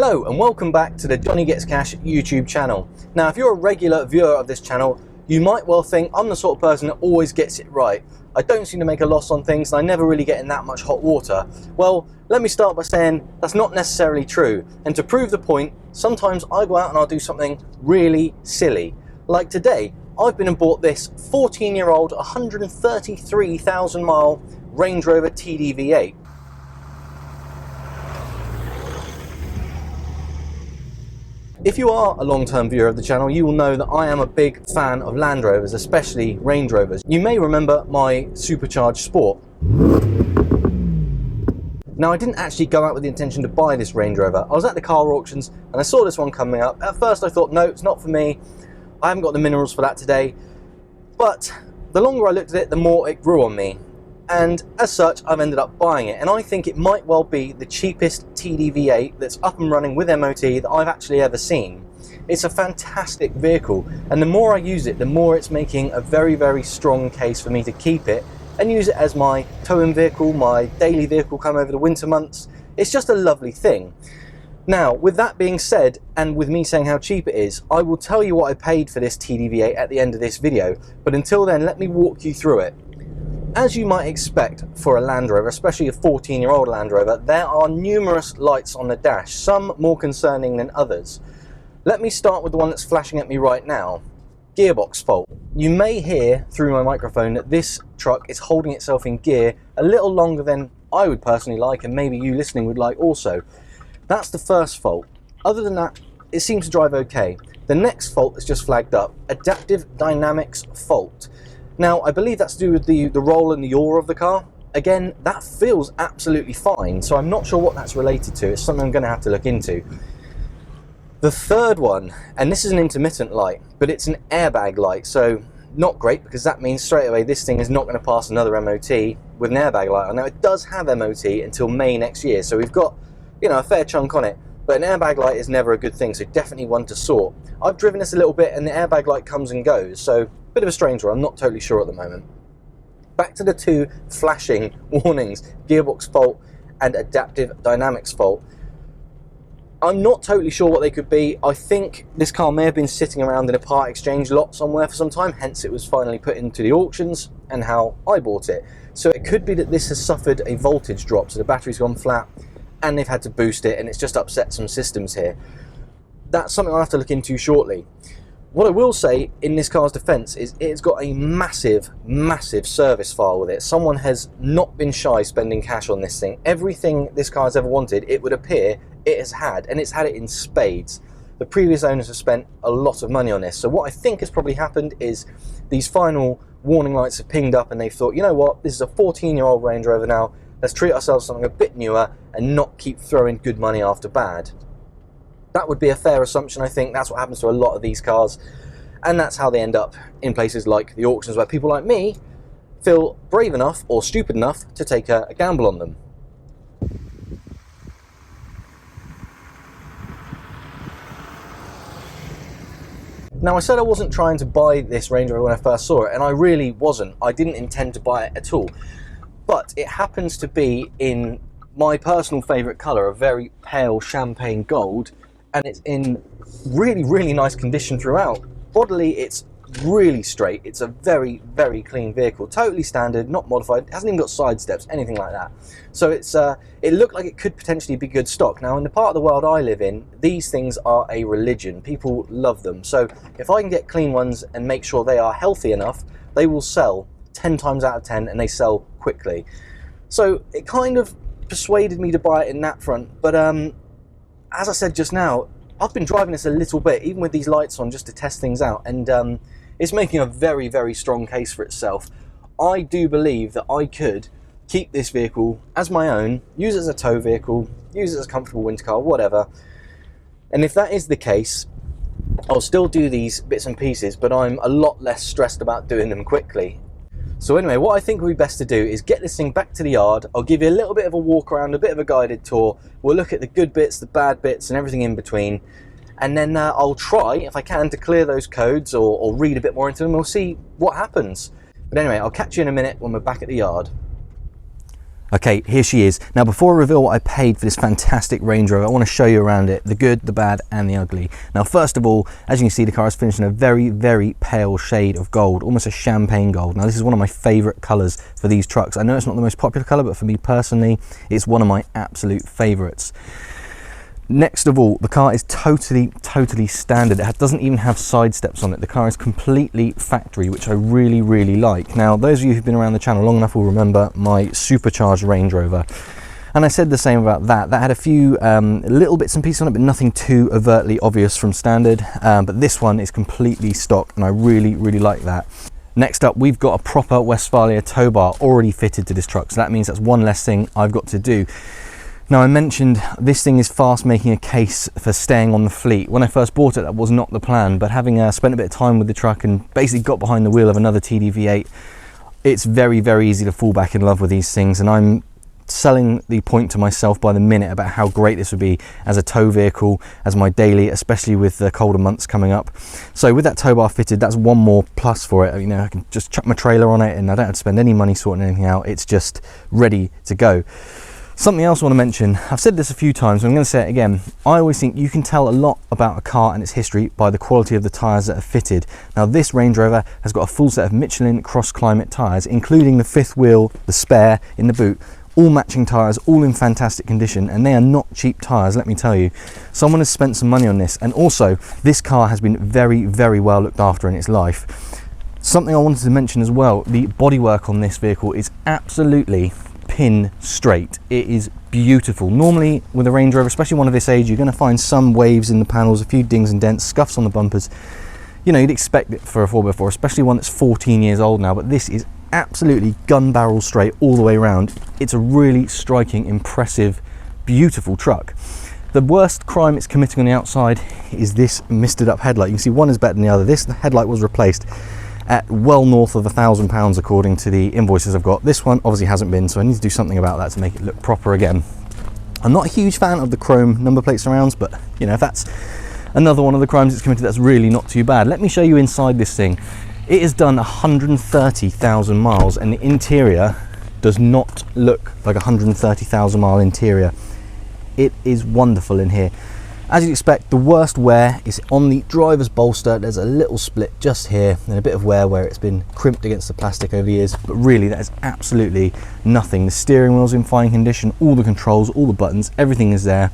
Hello and welcome back to the Johnny Gets Cash YouTube channel. Now if you're a regular viewer of this channel, you might well think I'm the sort of person that always gets it right. I don't seem to make a loss on things and I never really get in that much hot water. Well, let me start by saying that's not necessarily true. And to prove the point, sometimes I go out and I'll do something really silly. Like today, I've been and bought this 14-year-old 133,000 mile Range Rover TDV8. If you are a long-term viewer of the channel, you will know that I am a big fan of Land Rovers, especially Range Rovers. You may remember my supercharged Sport. Now, I didn't actually go out with the intention to buy this Range Rover. I was at the car auctions and I saw this one coming up. At first I thought, no, it's not for me. I haven't got the minerals for that today. But the longer I looked at it, the more it grew on me. And as such, I've ended up buying it, and I think it might well be the cheapest TDV8 that's up and running with MOT that I've actually ever seen. It's a fantastic vehicle, and the more I use it, the more it's making a very, very strong case for me to keep it and use it as my towing vehicle, my daily vehicle come over the winter months. It's just a lovely thing. Now, with that being said, and with me saying how cheap it is, I will tell you what I paid for this TDV8 at the end of this video, but until then, let me walk you through it. As you might expect for a Land Rover, especially a 14-year-old Land Rover, there are numerous lights on the dash, some more concerning than others. Let me start with the one that's flashing at me right now. Gearbox fault. You may hear through my microphone that this truck is holding itself in gear a little longer than I would personally like, and maybe you listening would like also. That's the first fault. Other than that, it seems to drive okay. The next fault is just flagged up, adaptive dynamics fault. Now, I believe that's to do with the roll and the yaw of the car. Again, that feels absolutely fine, so I'm not sure what that's related to. It's something I'm going to have to look into. The third one, and this is an intermittent light, but it's an airbag light, so not great, because that means straight away this thing is not going to pass another MOT with an airbag light on. Now, it does have MOT until May next year, so we've got, you know, a fair chunk on it, but an airbag light is never a good thing, so definitely one to sort. I've driven this a little bit, and the airbag light comes and goes, so bit of a strange one, I'm not totally sure at the moment. Back to the two flashing warnings, gearbox fault and adaptive dynamics fault. I'm not totally sure what they could be. I think this car may have been sitting around in a part exchange lot somewhere for some time, hence it was finally put into the auctions and how I bought it. So it could be that this has suffered a voltage drop, so the battery's gone flat and they've had to boost it and it's just upset some systems here. That's something I'll have to look into shortly. What I will say in this car's defense is it's got a massive, massive service file with it. Someone has not been shy spending cash on this thing. Everything this car has ever wanted, it would appear it has had, and it's had it in spades. The previous owners have spent a lot of money on this. So what I think has probably happened is these final warning lights have pinged up and they've thought, you know what, this is a 14-year-old Range Rover now. Let's treat ourselves to something a bit newer and not keep throwing good money after bad. That would be a fair assumption. I think that's what happens to a lot of these cars, and that's how they end up in places like the auctions where people like me feel brave enough or stupid enough to take a gamble on them. Now, I said I wasn't trying to buy this Range Rover when I first saw it, and I really wasn't. I didn't intend to buy it at all, but it happens to be in my personal favourite colour, a very pale champagne gold, and it's in really, really nice condition throughout. Bodily, it's really straight. It's a very, very clean vehicle. Totally standard, not modified. It hasn't even got side steps, anything like that. So it looked like it could potentially be good stock. Now, in the part of the world I live in, these things are a religion. People love them. So if I can get clean ones and make sure they are healthy enough, they will sell 10 times out of 10, and they sell quickly. So it kind of persuaded me to buy it in that front, but as I said just now, I've been driving this a little bit, even with these lights on, just to test things out, and it's making a very, very strong case for itself. I do believe that I could keep this vehicle as my own, use it as a tow vehicle, use it as a comfortable winter car, whatever, and if that is the case, I'll still do these bits and pieces, but I'm a lot less stressed about doing them quickly. So anyway, what I think would be best to do is get this thing back to the yard. I'll give you a little bit of a walk around, a bit of a guided tour. We'll look at the good bits, the bad bits, and everything in between. And then I'll try, if I can, to clear those codes or read a bit more into them. We'll see what happens. But anyway, I'll catch you in a minute when we're back at the yard. Okay, here she is. Now, before I reveal what I paid for this fantastic Range Rover, I want to show you around it, the good, the bad, and the ugly. Now, first of all, as you can see, the car is finished in a very, very pale shade of gold, almost a champagne gold. Now, this is one of my favorite colors for these trucks. I know it's not the most popular color, but for me personally, it's one of my absolute favorites. Next of all, the car is totally standard. It doesn't even have side steps on it. The car is completely factory, which I really like. Now, those of you who've been around the channel long enough will remember my supercharged Range Rover. And I said the same about that. That had a few little bits and pieces on it, but nothing too overtly obvious from standard. But this one is completely stock, and I really like that. Next up, we've got a proper Westfalia tow bar already fitted to this truck. So that means that's one less thing I've got to do. Now, I mentioned this thing is fast making a case for staying on the fleet. When I first bought it, that was not the plan, but having spent a bit of time with the truck and basically got behind the wheel of another TDV8, it's very easy to fall back in love with these things, and I'm selling the point to myself by the minute about how great this would be as a tow vehicle, as my daily, especially with the colder months coming up. So with that tow bar fitted, that's one more plus for it. You know, I can just chuck my trailer on it and I don't have to spend any money sorting anything out. It's just ready to go. Something else I want to mention, I've said this a few times, but I'm going to say it again. I always think you can tell a lot about a car and its history by the quality of the tyres that are fitted. Now, this Range Rover has got a full set of Michelin Cross Climate tyres, including the fifth wheel, the spare in the boot, all matching tyres, all in fantastic condition, and they are not cheap tyres, let me tell you. Someone has spent some money on this, and also this car has been very well looked after in its life. Something I wanted to mention as well, the bodywork on this vehicle is absolutely pin straight. It is beautiful. Normally with a Range Rover, especially one of this age, you're going to find some waves in the panels, a few dings and dents, scuffs on the bumpers. You know, you'd expect it for a 4x4, especially one that's 14 years old now, but this is absolutely gun barrel straight all the way around. It's a really striking, impressive, beautiful truck. The worst crime it's committing on the outside is this misted up headlight. You can see one is better than the other. This headlight was replaced at well north of £1,000 according to the invoices I've got. This one obviously hasn't been, so I need to do something about that to make it look proper again. I'm not a huge fan of the chrome number plate surrounds, but you know, if that's another one of the crimes it's committed, that's really not too bad. Let me show you inside this thing. It has done 130,000 miles and the interior does not look like a 130,000 mile interior. It is wonderful in here. As you'd expect, the worst wear is on the driver's bolster. There's a little split just here and a bit of wear where it's been crimped against the plastic over the years, but really that is absolutely nothing. The steering wheel's in fine condition, all the controls, all the buttons, everything is there.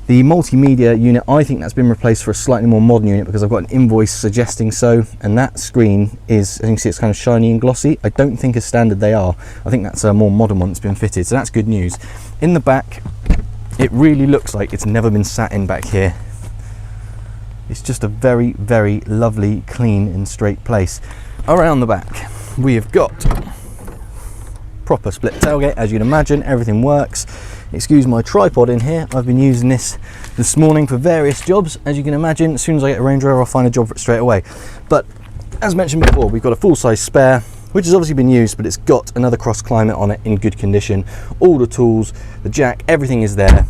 The multimedia unit, I think that's been replaced for a slightly more modern unit because I've got an invoice suggesting so, and that screen is, as you can see, it's kind of shiny and glossy. I don't think as standard they are. I think that's a more modern one that's been fitted, so that's good news. In the back, it really looks like it's never been sat in back here. It's just a very lovely, clean and straight place. Around the back, we have got proper split tailgate, as you'd imagine. Everything works. Excuse my tripod in here. I've been using this morning for various jobs. As you can imagine, as soon as I get a Range Rover, I'll find a job for it straight away. But as mentioned before, we've got a full-size spare, which has obviously been used, but it's got another Cross Climate on it in good condition. All the tools, the jack, everything is there.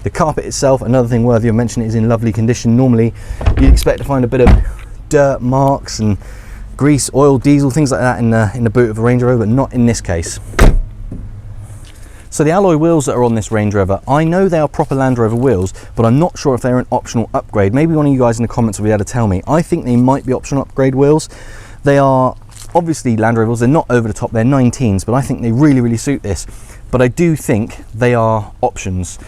The carpet itself, another thing worthy of mention, is in lovely condition. Normally you'd expect to find a bit of dirt marks and grease, oil, diesel, things like that in the boot of a Range Rover, but not in this case. So the alloy wheels that are on this Range Rover, I know they are proper Land Rover wheels, but I'm not sure if they're an optional upgrade. Maybe one of you guys in the comments will be able to tell me. I think they might be optional upgrade wheels. They are obviously Land Rover wheels, they're not over the top, they're 19s, but I think they really suit this. But I do think they are options.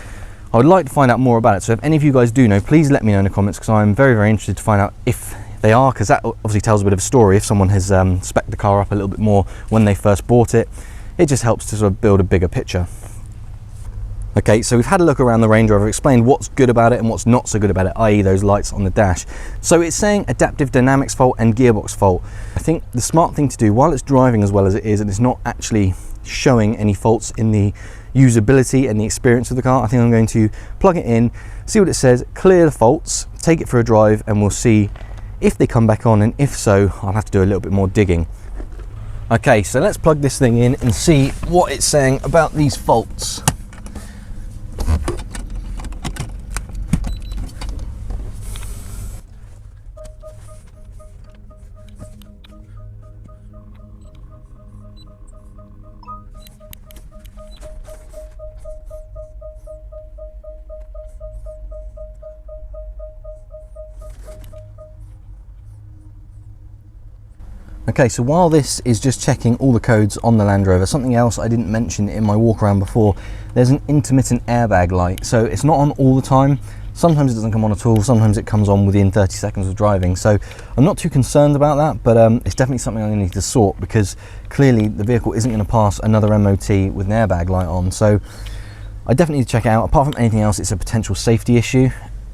I would like to find out more about it, so if any of you guys do know, please let me know in the comments, because I'm very interested to find out if they are, because that obviously tells a bit of a story. If someone has spec'd the car up a little bit more when they first bought it, it just helps to sort of build a bigger picture. Okay, so we've had a look around the Range Rover, explained what's good about it and what's not so good about it, i.e. those lights on the dash. So it's saying adaptive dynamics fault and gearbox fault. I think the smart thing to do, while it's driving as well as it is, and it's not actually showing any faults in the usability and the experience of the car, I think I'm going to plug it in, see what it says, clear the faults, take it for a drive, and we'll see if they come back on, and if so, I'll have to do a little bit more digging. Okay, so let's plug this thing in and see what it's saying about these faults. Okay, so while this is just checking all the codes on the Land Rover, something else I didn't mention in my walk around before, there's an intermittent airbag light. So it's not on all the time. Sometimes it doesn't come on at all, sometimes it comes on within 30 seconds of driving. So I'm not too concerned about that, but it's definitely something I need to sort, because clearly the vehicle isn't going to pass another MOT with an airbag light on. So I definitely need to check it out. Apart from anything else, it's a potential safety issue.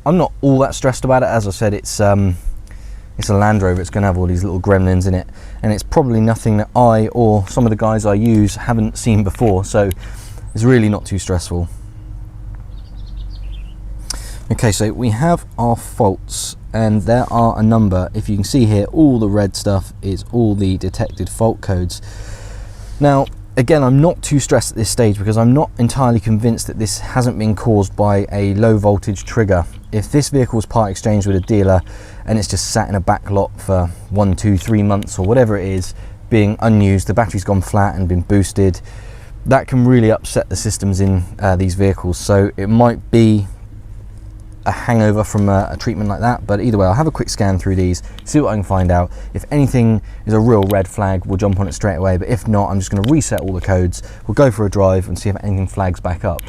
I'm not all that stressed about it. As I said, it's a Land Rover, it's going to have all these little gremlins in it, and it's probably nothing that I or some of the guys I use haven't seen before, so it's really not too stressful. Okay, so we have our faults, and there are a number. If you can see here, all the red stuff is all the detected fault codes. Now, again, I'm not too stressed at this stage, because I'm not entirely convinced that this hasn't been caused by a low voltage trigger. If this vehicle was part exchanged with a dealer and it's just sat in a back lot for 1, 2, 3 months or whatever it is, being unused, the battery's gone flat and been boosted, that can really upset the systems in these vehicles. So it might be a hangover from a treatment like that, but either way, I'll have a quick scan through these, see what I can find out. If anything is a real red flag, we'll jump on it straight away, but if not, I'm just going to reset all the codes, we'll go for a drive and see if anything flags back up.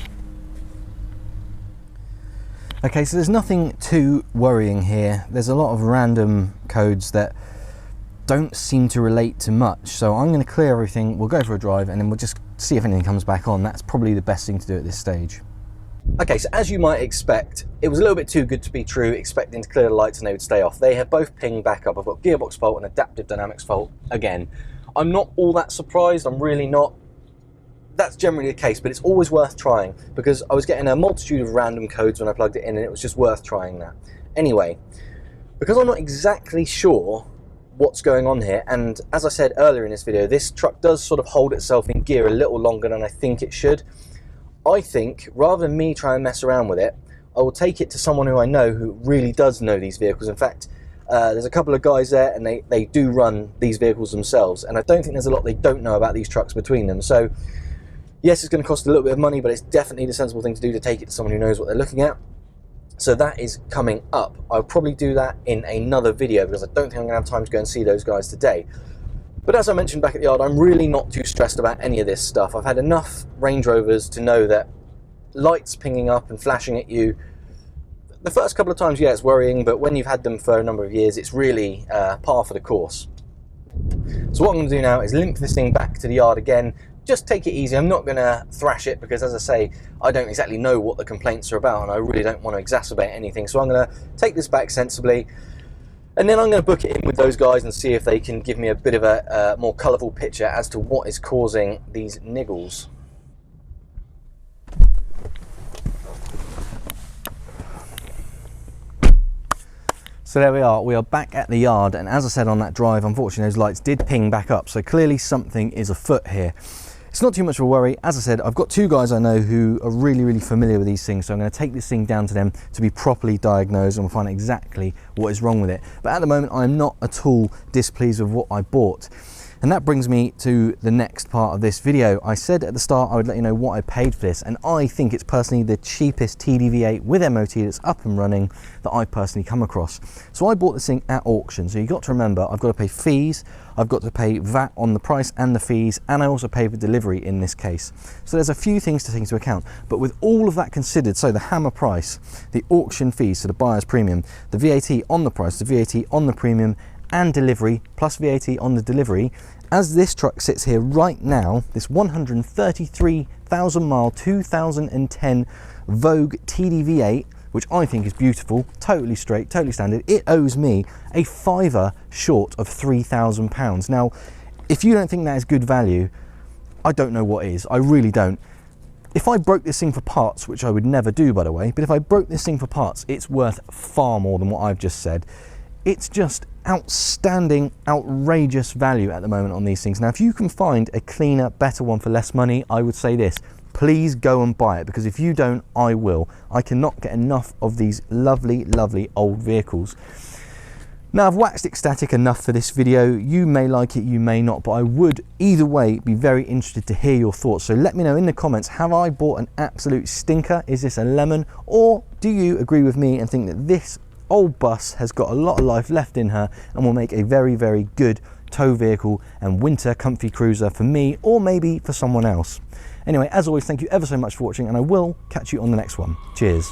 Okay, so there's nothing too worrying here. There's a lot of random codes that don't seem to relate to much, so I'm going to clear everything, we'll go for a drive, and then we'll just see if anything comes back on. That's probably the best thing to do at this stage. Okay, so as you might expect, it was a little bit too good to be true, expecting to clear the lights and they would stay off. They have both pinged back up. I've got gearbox fault and adaptive dynamics fault again. I'm not all that surprised, I'm really not. That's generally the case, but it's always worth trying, because I was getting a multitude of random codes when I plugged it in, and it was just worth trying that. Anyway, because I'm not exactly sure what's going on here, and as I said earlier in this video, this truck does sort of hold itself in gear a little longer than I think it should. I think, rather than me try and mess around with it, I will take it to someone who I know who really does know these vehicles. In fact, there's a couple of guys there, and they do run these vehicles themselves, and I don't think there's a lot they don't know about these trucks between them. So yes, it's going to cost a little bit of money, but it's definitely the sensible thing to do, to take it to someone who knows what they're looking at. So that is coming up. I'll probably do that in another video, because I don't think I'm going to have time to go and see those guys today. But as I mentioned back at the yard, I'm really not too stressed about any of this stuff. I've had enough Range Rovers to know that lights pinging up and flashing at you, the first couple of times, yeah, it's worrying, but when you've had them for a number of years, it's really par for the course. So what I'm going to do now is limp this thing back to the yard again. Just take it easy. I'm not going to thrash it, because as I say, I don't exactly know what the complaints are about, and I really don't want to exacerbate anything. So I'm going to take this back sensibly, and then I'm going to book it in with those guys and see if they can give me a bit of a more colourful picture as to what is causing these niggles. So there we are back at the yard, and as I said on that drive, unfortunately those lights did ping back up, so clearly something is afoot here. It's not too much of a worry. As I said, I've got two guys I know who are really familiar with these things, so I'm going to take this thing down to them to be properly diagnosed, and we'll find out exactly what is wrong with it. But at the moment, I'm not at all displeased with what I bought. And that brings me to the next part of this video. I said at the start I would let you know what I paid for this, and I think it's personally the cheapest TDV8 with MOT that's up and running that I've personally come across. So I bought this thing at auction, so you've got to remember I've got to pay fees, I've got to pay VAT on the price and the fees, and I also pay for delivery in this case. So there's a few things to take into account, but with all of that considered, so the hammer price, the auction fees, so the buyer's premium, the VAT on the price, the VAT on the premium, and delivery plus VAT on the delivery, as this truck sits here right now, this 133,000 mile 2010 Vogue TDV8, which I think is beautiful, totally straight, totally standard, it owes me a fiver short of £3,000. Now, if you don't think that is good value, I don't know what is. I really don't. If I broke this thing for parts, which I would never do by the way, but if I broke this thing for parts, it's worth far more than what I've just said. It's just outstanding, outrageous value at the moment on these things. Now, if you can find a cleaner, better one for less money, I would say this: please go and buy it, because if you don't, I will. I cannot get enough of these lovely old vehicles. Now, I've waxed ecstatic enough for this video. You may like it, you may not, but I would either way be very interested to hear your thoughts. So let me know in the comments, have I bought an absolute stinker? Is this a lemon? Or do you agree with me and think that this old bus has got a lot of life left in her and will make a very good tow vehicle and winter comfy cruiser for me, or maybe for someone else. Anyway, as always, thank you ever so much for watching, and I will catch you on the next one. Cheers.